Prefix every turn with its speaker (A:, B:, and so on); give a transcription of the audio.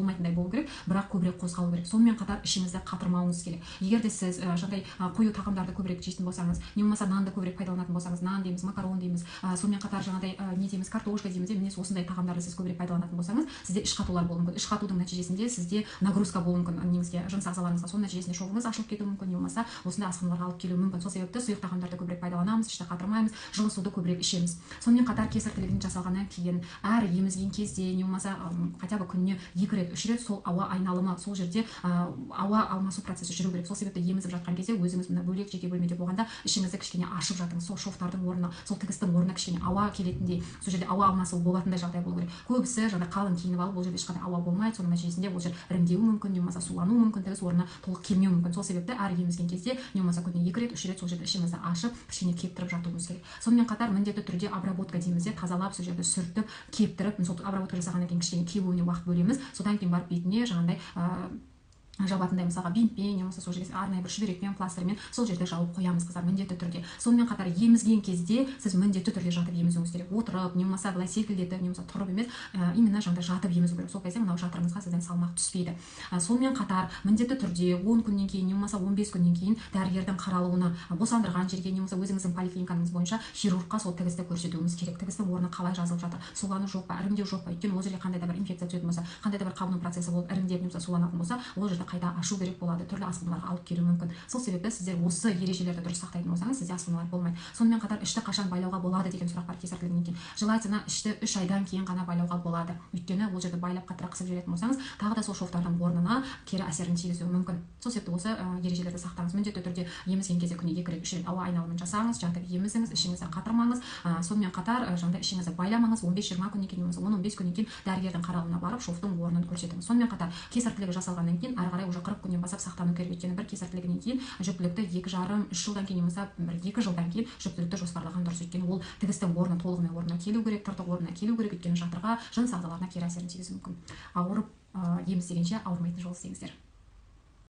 A: болмайтындай болу керек, бірақ көбірек қозғалу керек. Сонымен қатар ішіңізді қатырмауыңыз керек. Егер де сіз жаңағыдай қою тағамдарды көбірек жейтін болсаңыз, не болмаса нанды көбірек пайдаланатын болсаңыз, нан дейміз, макарон дейміз, сонымен қатар жаңағыдай не дейміз, картошка дейміз, міне осындай тағамдарды сіз көбірек пайдаланатын болсаңыз, сізде іш қатулар болуы мүмкін. Іш қатудың нәтижесінде сізде нагрузка болуы мүмкін неңізге, жыныс ағзаларыңызға. Соның нәтижесінде шоғыңыз ашылып кетуі мүмкін, не болмаса осындай асқынуларға алып келуі мүмкін. Сол себепті сұйық тағамдарды көбірек пайдаланамыз, ішті қатырмаймыз, жылы суды көбірек ішеміз. Сонымен қатар кесар тілігінен жасалғаннан кейін әр емізген кезде, не болмаса хотя бы күніне 2 рет, 3 рет сол ауа айналымы, сол жерде ауа алмасу процесі жүру керек. Сол себепті емізіп жатқан кезде өзіңіз мына бөлек жеке бөлмеде болғанда ішіңізді кішкене ашып жатыңыз. Сол шофтардың орнына, сол тігістің орнына кішкене ауа келетіндей, сол жерде ауа алмасу болатындай жағдай болу керек. Көбісі жаңа қалың киініп алып, ол жерде ешқандай ауа болмайды. Соның нәтижесінде ол жер іріңдеуі мүмкін, не болмаса сулануы мүмкін, тігіс орнына толық келмеуі мүмкін. Сол себепті әр емізген кезде не болмаса күніне 2 рет, 3 рет сол жерде ішіңізді ашып, кішкене кептіріп жатуыңыз керек. Сонымен қатар міндетті түрде обработка дейміз, тазалап сол жерді сүртіп, кептіріп, сол обработка жасағаннан кейін кішкене кебуіне уақыт бөлеміз. Содан кейін барып бетіне жаңағыдай жабатындай мысалға бинтпен, немесе сол жерге арнайы бір шүберекпен, пластырмен сол жерде жауып қоямыз қыздар міндетті түрде. Сонымен қатар емізген кезде сіз міндетті түрде жатып емізуіңіз керек. Отырып, не болмаса былай селкілдетіп, не болмаса тұрып емес, именно жаңағыдай жатып емізу керек. Сол кезде мынау жатырыңызға сізден салмақ түспейді. Сонымен қатар міндетті түрде 10 күннен кейін, не болмаса 15 күннен кейін дәрігердің қаралуына, босандырған жерге, не болмаса өзіңіздің поликлиникаңыз бойынша хирургқа сол тігісті көрсетуіңіз керек. Тігістің орны қалай жазылып жатыр, сулану жоқ па, іріңдеу жоқ па? Өйткені ол жерге қандай да бір инфекция түсетін болса, қандай да бір қабыну процесі болып іріңдеп, немесе суланатын болса, ол жерде қайта ашу керек болады, түрлі асқынуларға алып келуі мүмкін. Сол себепті сіздер осы ережелерді дұрыс сақтайтын болсаңыз, сізде асқынулар болмайды. Сонымен қатар ішті қашан байлауға болады деген сұрақ бар кесар тілігінен кейін. Желательно ішті 3 айдан кейін ғана байлауға болады. Өйткені ол жерде байлап қаттырақ қысып жіберетін болсаңыз, тағы да сол шофтардың орнына кері әсерін тигізуі мүмкін. Сол себепті осы ережелерді сақтаңыз. Міндетті түрде емізген кезде күніне 2 рет, 3 рет ауа айналымын жасаңыз, жатып емізіңіз, ішіңізді қатырмаңыз. Сонымен қатар жаңағыдай ішіңізді байламаңыз. 15-20 күннен кейін, немесе 10-15 күннен кейін дәрігердің қарауына барып шофтың орнын көрсетіңіз. Сонымен қатар кесар тілігі жасалғаннан кейін ары қарай уже 40 күннен басып сақтану керек. Өйткені бір кесар тілігінен кейін жүктілікті 2,5-3 жылдан кейін, немесе 1-2 жылдан кейін жүктілікті жоспарлаған дұрыс. Өйткені ол тігістің орны толығымен орнына келу керек, тыртық орнына келу керек. Өйткені жатырға, жыныс ағзаларына кері әсерін тигізуі мүмкін. Ауырып ем іздегенше ауырмайтын жол іздеңіздер.